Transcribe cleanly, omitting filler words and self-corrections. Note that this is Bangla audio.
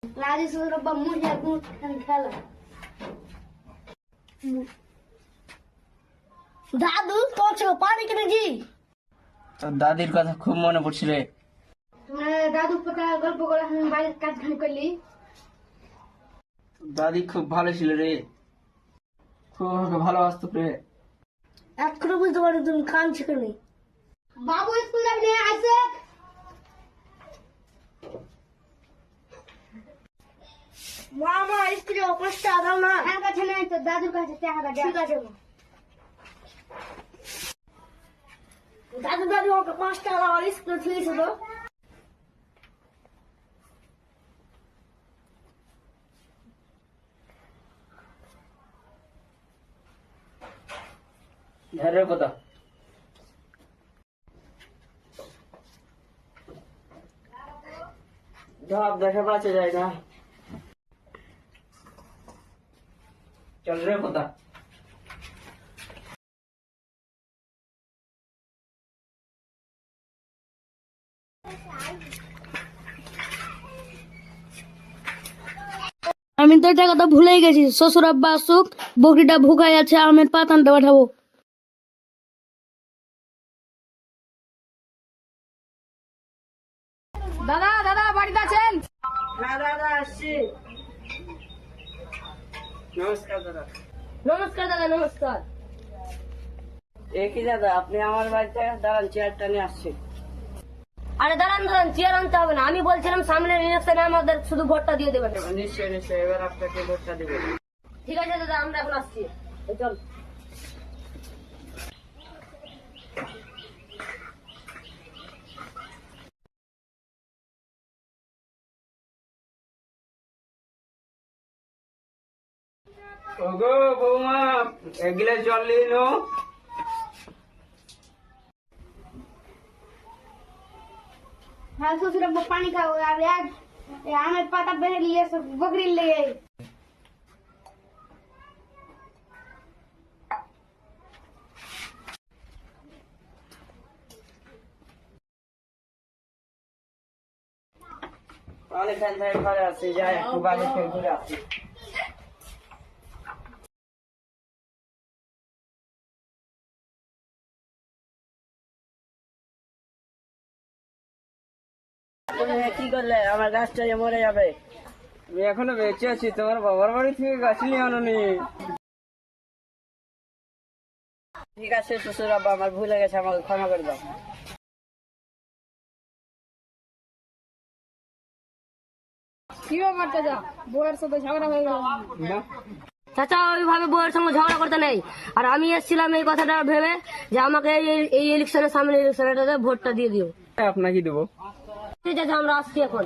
দাদু তোর পানি কিনেছি। তোর দাদির কথা খুব মনে পড়ছিল রে। তোমার দাদুর কথা গল্প করে আমি বাড়ির কাজ খানি করলি। দাদি খুব ভালো ছিল রে, খুব আমাকে ভালোবাসতো রে। এখনো বুঝতে পারি তুমি কাঁদছো কেন? বাবু স্কুল যাবি না আসে? মামা স্কুলে অপাসটা দাও না। আমার কাছে নাই, তো দাদুর কাছে টাকা দাও। ঠিক আছে দাদু দাদু ওকে 5 টাকা দাও, স্কুলে ফিরেছে তো। ধারের কথা ধাপ দেখা বাঁচে যায় না। চল রে কথা। আমি তো এটা কথা ভুলেই গেছি। শ্বশুর আব্বা আসুক, বকরিটা ভুকাই আছে, আমের পাতানটা পাঠাবো। দাদা দাদা বাড়িতে আছেন? হ্যাঁ দাদা আসছি। নমস্কার দাদা। নমস্কার দাদা, নমস্কার। এ কি দাদা, আপনি আমার বাড়িতে দাঁড়ান, চেয়ারটা নিয়ে আসছি। আরে দাঁড়ান দাঁড়ান, চেয়ার আনতে হবে না। আমি বলছিলাম সামনের ইলেকশনে আমাদের শুধু ভোটটা দিয়ে দেবেন। নিশ্চয় নিশ্চয়, এবার আপনাকে ভোটটা দেবেন। ঠিক আছে দাদা, আমরা এখন আসছি। এই চল। ওগো বৌমা, এক গ্লাস জল নিয়ে নো। হ্যাঁ শ্বশুর আব্বা পানি খাও। আর এক আমের পাতা বেড়ে নিয়ে এসো বকরির লেগে। অনেকক্ষণ থেকে ঘরে আসছি, যাই একটু বাড়ি থেকে ঘুরে আসছি। তুমি কি করলে? আমার গাছটা যে মরে যাবে। আমি এখনো বেঁচে আছি, তোমার বাবার বাড়ি থেকে গাছ নিয়ে আনোনি। ঠিক আছে শ্বশুর আব্বা, আমার ভুল হয়ে গেছে, আমাকে ক্ষমা করে দাও। কি ব্যাপার চাচা, বউয়ের সাথে ঝগড়া হয়ে গেল? চাচা ওইভাবে বউয়ের সঙ্গে ঝগড়া করতে নেই। আর আমি এসেছিলাম এই কথাটা ভেবে যে আমাকে এই ইলেকশনের সামনে ইলেকশনটাতে ভোটটা দিয়ে দিও। আপনাকে দেবো। ঠিক আছে, আমরা আসছি এখন।